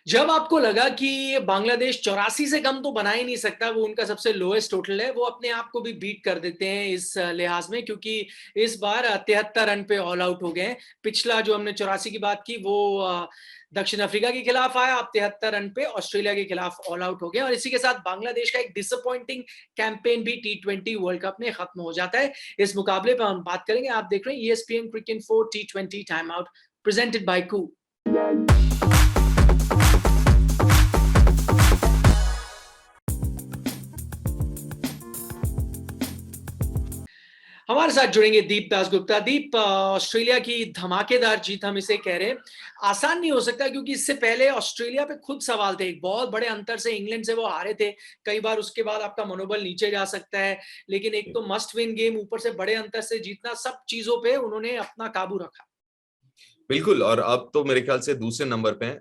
जब आपको लगा कि बांग्लादेश 84 से कम तो बना ही नहीं सकता, वो उनका सबसे लोएस्ट टोटल है, वो अपने आप को भी बीट कर देते हैं इस लिहाज में, क्योंकि इस बार 73 रन पे ऑल आउट हो गए हैं। पिछला जो हमने 84 की बात की वो दक्षिण अफ्रीका के खिलाफ आया, अब 73 रन पे ऑस्ट्रेलिया के खिलाफ ऑल आउट हो गए और इसी के साथ बांग्लादेश का एक डिसअपॉइंटिंग कैंपेन भी टी20 वर्ल्ड कप में खत्म हो जाता है। इस मुकाबले पर हम बात करेंगे। आप देख रहे हैं ESPN cricket 4 T20 time out presented by Koo. हमारे साथ जुड़ेंगे दीप दासगुप्ता। दीप, ऑस्ट्रेलिया की धमाकेदार जीत हम इसे कह रहे हैं। आसान नहीं हो सकता क्योंकि इससे पहले ऑस्ट्रेलिया पे खुद सवाल थे। एक बहुत बड़े अंतर से इंग्लैंड से वो हारे थे। कई बार उसके बाद आपका मनोबल नीचे जा सकता है, लेकिन एक तो मस्ट विन गेम, ऊपर से बड़े अंतर से जीतना, सब चीजों पे उन्होंने अपना काबू रखा। बिल्कुल। और अब तो मेरे ख्याल से दूसरे नंबर पे हैं।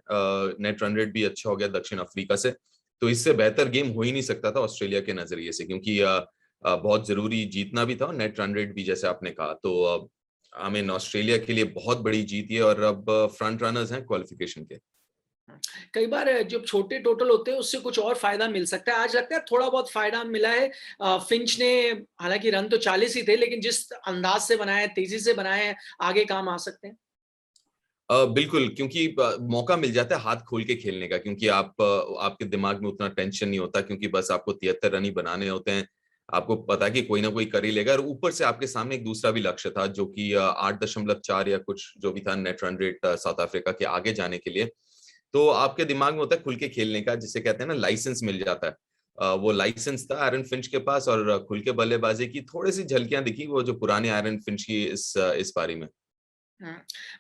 नेट रन रेट भी अच्छा हो गया दक्षिण अफ्रीका से, तो इससे बेहतर गेम हो ही नहीं सकता था ऑस्ट्रेलिया के नजरिए से, क्योंकि बहुत जरूरी जीतना भी था और नेट रन रेट भी जैसे आपने कहा। तो आई मीन ऑस्ट्रेलिया के लिए बहुत बड़ी जीत है और अब फ्रंट रनर्स हैं क्वालिफिकेशन के। कई बार जब छोटे टोटल होते हैं उससे कुछ और फायदा मिल सकता है। आज लगता है थोड़ा बहुत फायदा मिला है। फिंच ने, हालांकि रन तो 40 ही थे, लेकिन जिस अंदाज से बनाए, तेजी से बनाए, आगे काम आ सकते हैं। बिल्कुल, क्योंकि मौका मिल जाता है हाथ खोल के खेलने का, क्योंकि आपके दिमाग में उतना टेंशन नहीं होता, क्योंकि बस आपको 73 रन ही बनाने होते हैं। आपको पता है कि कोई ना कोई कर ही लेगा, और ऊपर से आपके सामने एक दूसरा भी लक्ष्य था जो कि 8.4 या कुछ जो भी था net run rate south Africa के आगे जाने के लिए। तो आपके दिमाग में होता है खुल के खेलने का, जिसे कहते हैं ना लाइसेंस मिल जाता है। वो लाइसेंस था एरन फिंच के पास, और खुल के बल्लेबाजी की थोड़ी सी झलकियां दिखी वो जो पुराने एरन फिंच की इस पारी में।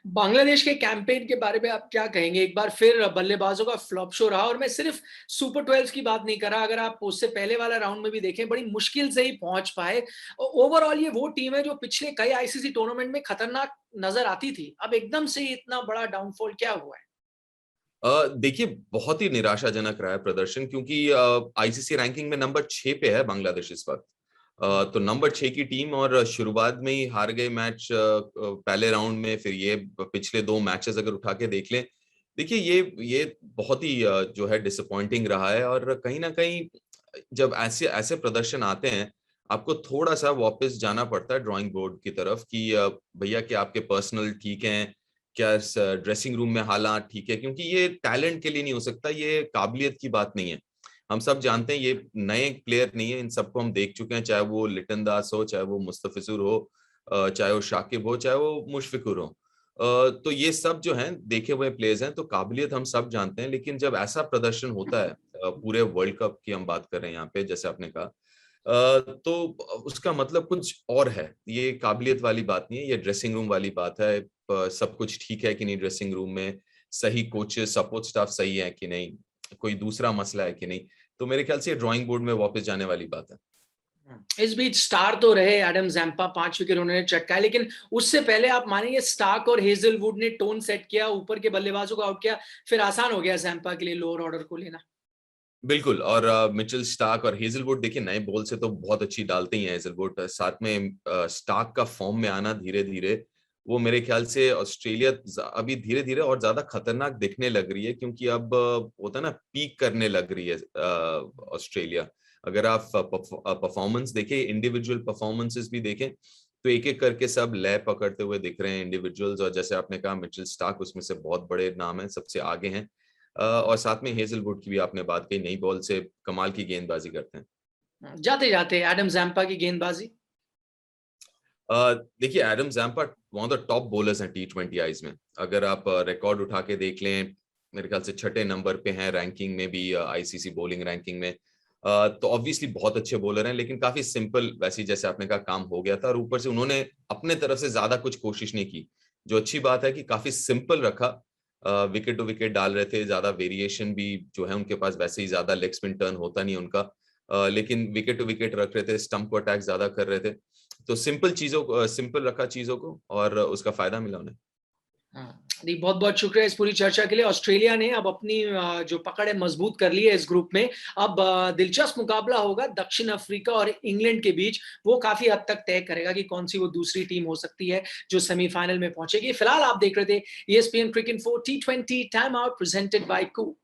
बांग्लादेश के कैंपेन के बारे में आप क्या कहेंगे? एक बार फिर बल्लेबाजों का फ्लॉप शो रहा, और मैं सिर्फ सुपर 12 की बात नहीं कर रहा। अगर आप उससे पहले वाला राउंड में भी देखें, बड़ी मुश्किल से ही पहुंच पाए। ओवरऑल ये वो टीम है जो पिछले कई आईसीसी टूर्नामेंट में खतरनाक नजर आती थी, अब एकदम से इतना बड़ा डाउनफॉल क्या हुआ है? देखिए, बहुत ही निराशाजनक रहा है प्रदर्शन, क्योंकि आईसीसी रैंकिंग में नंबर 6 पे है बांग्लादेश इस वक्त। तो नंबर 6 की टीम, और शुरुआत में ही हार गए मैच पहले राउंड में। फिर ये पिछले 2 मैचेस अगर उठा के देख लें, देखिए ये बहुत ही जो है डिसअपॉइंटिंग रहा है। और कहीं ना कहीं जब ऐसे ऐसे प्रदर्शन आते हैं, आपको थोड़ा सा वापस जाना पड़ता है ड्राइंग बोर्ड की तरफ कि भैया क्या आपके पर्सनल ठीक हैं, क्या ड्रेसिंग रूम में हालात ठीक है, क्योंकि ये टैलेंट के लिए नहीं हो सकता, ये काबिलियत की बात नहीं है। हम सब जानते हैं ये नए प्लेयर नहीं है, इन सबको हम देख चुके हैं, चाहे वो लिटन दास हो, चाहे वो मुस्तफिजुर हो, चाहे वो शाकिब हो, चाहे वो मुशफिकुर हो। तो ये सब जो हैं देखे हुए प्लेयर्स हैं, तो काबिलियत हम सब जानते हैं। लेकिन जब ऐसा प्रदर्शन होता है, पूरे वर्ल्ड कप की हम बात कर रहे हैं यहाँ पे, जैसे आपने कहा, तो उसका मतलब कुछ और है। ये काबिलियत वाली बात नहीं है, ये ड्रेसिंग रूम वाली बात है। सब कुछ ठीक है कि नहीं ड्रेसिंग रूम में, सही कोचेस सपोर्ट स्टाफ सही है कि नहीं, कोई दूसरा मसला है कि नहीं। तो मेरे ख्याल से ड्राइंग बोर्ड में वापस जाने वाली बात है। इस बीच स्टार तो रहे एडम जैम्पा, 5 विकेट उन्होंने चटकाए, लेकिन उससे पहले आप मानेंगे स्टार्क और हेजलवुड ने टोन सेट किया, ऊपर के बल्लेबाजों को आउट किया, फिर आसान हो गया जैम्पा के लिए लोअर ऑर्डर को लेना। बिल्कुल। और मिचेल स्टार्क और हेजलवुड, देखिए नए बॉल से तो बहुत अच्छी डालते ही हैं हेजलवुड, साथ में स्टार्क का फॉर्म में आना धीरे धीरे, वो मेरे ख्याल से ऑस्ट्रेलिया अभी धीरे धीरे और ज्यादा खतरनाक दिखने लग रही है, क्योंकि अब होता है ना, पीक करने लग रही है ऑस्ट्रेलिया। अगर आप परफॉर्मेंस देखें, इंडिविजुअल परफॉर्मेंसेस भी देखें, तो एक एक करके सब लय पकड़ते हुए दिख रहे हैं इंडिविजुअल्स। और जैसे आपने कहा मिचेल स्टार्क उसमें से बहुत बड़े नाम है, सबसे आगे हैं। और साथ में हेजलवुड की भी आपने बात कही, नई बॉल से कमाल की गेंदबाजी करते हैं। जाते जाते एडम जैम्पा की गेंदबाजी। देखिए, Adam Zampa one of the top bowlers हैं T20 आईज में। अगर आप रिकॉर्ड उठा के देख लें, मेरे ख्याल से 6ठे नंबर पे हैं रैंकिंग में भी, आईसीसी बॉलिंग रैंकिंग में। तो ऑब्वियसली बहुत अच्छे बॉलर हैं, लेकिन काफी सिंपल, वैसे जैसे आपने कहा, काम हो गया था। और ऊपर से उन्होंने अपने तरफ से ज्यादा कुछ कोशिश नहीं की, जो अच्छी बात है कि काफी सिंपल रखा। विकेट टू विकेट डाल रहे थे, ज्यादा वेरिएशन भी जो है उनके पास, वैसे ही ज्यादा लेग स्पिन टर्न होता नहीं उनका। लेकिन विकेट टू विकेट रख रहे थे, स्टंप को अटैक ज्यादा कर रहे थे। तो सिंपल चीजों को, सिंपल रखा चीजों को, और उसका फायदा मिला उन्हें। बहुत बहुत शुक्रिया इस पूरी चर्चा के लिए। ऑस्ट्रेलिया ने अब अपनी जो पकड़ है मजबूत कर ली है इस ग्रुप में। अब दिलचस्प मुकाबला होगा दक्षिण अफ्रीका और इंग्लैंड के बीच। वो काफी हद तक तय करेगा कि कौन सी वो दूसरी टीम हो सकती है जो सेमीफाइनल में पहुंचेगी। फिलहाल आप देख रहे थे ESPN cricket 4 T20 time out presented by Koo.